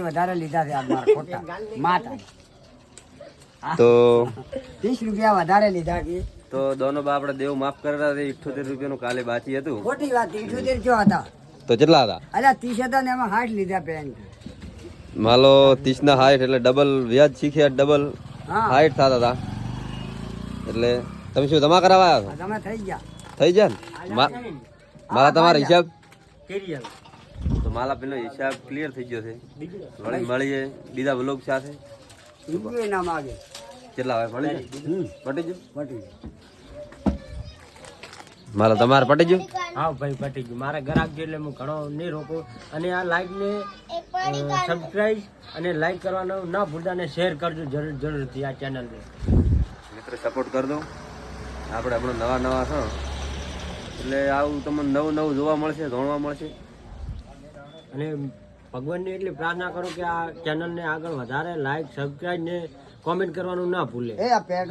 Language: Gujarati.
વધારે લીધા છે આ ખોટા માતા તો 30 રૂપિયા વધારે લીધા કે તો દોનો બા આપણે દેવ માફ કરેલા છે 78 રૂપિયાનું કાલે બાકી હતું. ખોટી વાત 78 જો હતા તો કેટલા હતા? અલ્યા 30 હતા ને એમાં 60 લીધા પેન્ટ માલો 30 ના 60 એટલે ડબલ વ્યાજ શીખ્યા ડબલ 60 થતા હતા. એટલે તમે શું જમા કરાવ્યા છો? તમે થઈ ગયા થઈ જાય ને મારા તમારા હિસાબ તો માલા પેલો હિસાબ ક્લિયર થઈ ગયો છે. વળી મળીએ બીજા વ્લોગ સાથે. રૂપિયો ના માગે કેટલા હોય મળી જાય પટી ગયું પટી માલા તમારે પટી ગયું? હા ભાઈ પટી ગયું. મારા ગ્રાહક છે એટલે હું ઘણો નહીં રોકું. અને આ લાઈક ને સબસ્ક્રાઇબ અને લાઈક કરવાનું ના ભૂલતા અને શેર કરજો જરૂરથી આ ચેનલને. મિત્રો સપોર્ટ કરી દો. આપણે નવા નવા છો એટલે આવું તમને નવું નવું જોવા મળશે, જાણવા મળશે. અને ભગવાનને એટલી પ્રાર્થના કરો કે આ ચેનલને આગળ વધારે લાઈક સબસ્ક્રાઇબ ને કોમેન્ટ કરવાનું ના ભૂલે. એ આ પેટ